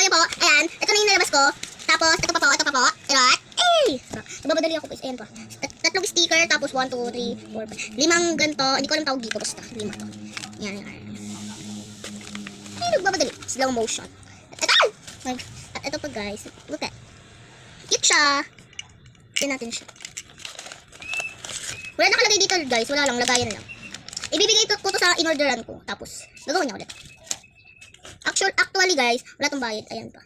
ayan po. Ayan. Ito na yung nalabas ko. Tapos, ito pa po. Alright. Eh! Nagbabadali ako guys. Ayan po. Tatlong sticker. Tapos 1, 2, 3, 4, 5. 5 ganito. Hindi ko alam tawag dito. Basta. 5 to. Yan. Ay, nagbabadali. Slow motion. At ito pa guys. Look at. Cute siya. Tignan natin siya. Wala nakalagay dito guys. Wala lang. Lagayan lang. Ibibigay ko to sa inorderan ko. Tapos, gagawin niya ulit. Actually guys, wala tong bayad. Ayan pa.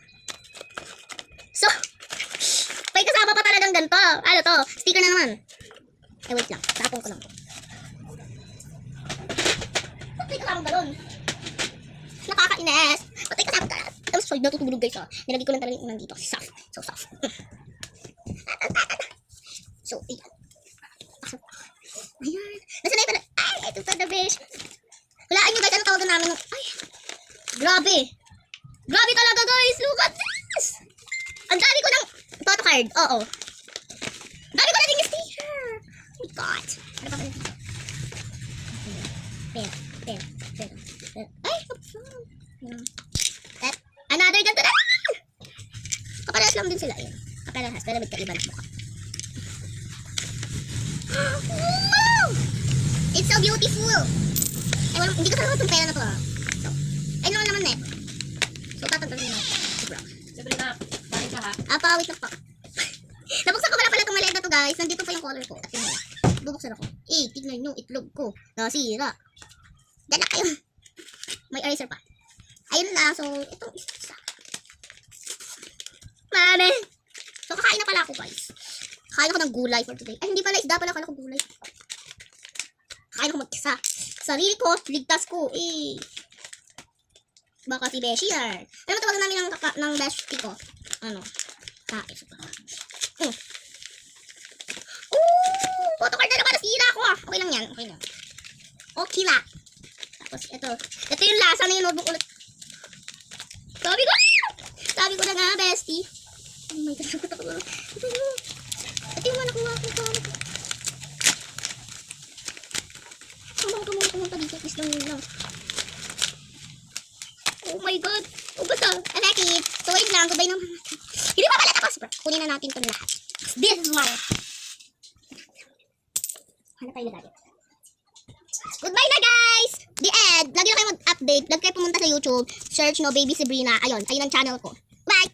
So, may kasama pa talagang ganito. Ano to? Sticker na naman. Eh, wait lang. Tapong ko lang to. Ba't may kasama galon? Nakakainis. Ba't may kasama galon? I'm sorry, natutulog guys ha. Nilagay ko lang talaga yung unang dito. Soft. So soft. So, ayan. Ayan. Nasa na yung pala. Ay, ito pa the best. Hulaan nyo guys, ano tawagan namin? Ay, grabe. Grabe talaga guys. Look at this. Ang dami ko ng photo card. Oo. Ang dami ko na din yung sticker. Oh my god. Ano pa pala? Pen. Ay, another ganito na. Kaparehas lang din sila. Ayan. Kaparehas. Pero magkaiba na mukha. Wow! It's so beautiful. Ay, walang, hindi ko talaga itong pera na to. So, ay naman eh. So, tatanggalin na. Sabrina, balik ka ha. Wait lang pa. Nabuksan ko pala itong maliit na to guys. Nandito pa yung color ko. At yun, bubuksan ako. Eh, tignan yung itlog ko. Nasira. Dala kayo. May eraser pa. Ayun lang. So, itong isa. Mami. So, kakain na pala ako guys. Kakain ako ng gulay for today. Ay, hindi pala isda pala. Kakain ako gulay. Kakain ako mag-isa. Sarili ko, ligtas ko. Eh. Baka si Beshi yan. Ano ba tawagan namin ng bestie ko? Ano? Isa pa. Photocard na naman. Nasira ako ah. Okay lang yan. Okay lang. Okay lang. Tapos, ito yung lasa na yung notebook ulit. Sabi ko na nga, bestie. Oh my God, sagot ako. Ito yung nakuha ko. Kumunta dito. Please lang. Oh my God. Oh, basta. I like it. So, wait lang. Goodbye naman. Hindi pa pala tapos. Kunin na natin itong lahat. This is one. Hanap tayo lagay. Goodbye na guys! The end. Lagi na kayo mag-update. Lagi kayo pumunta sa YouTube. Search no Baby Sabrina. Ayun ang channel ko. Bye!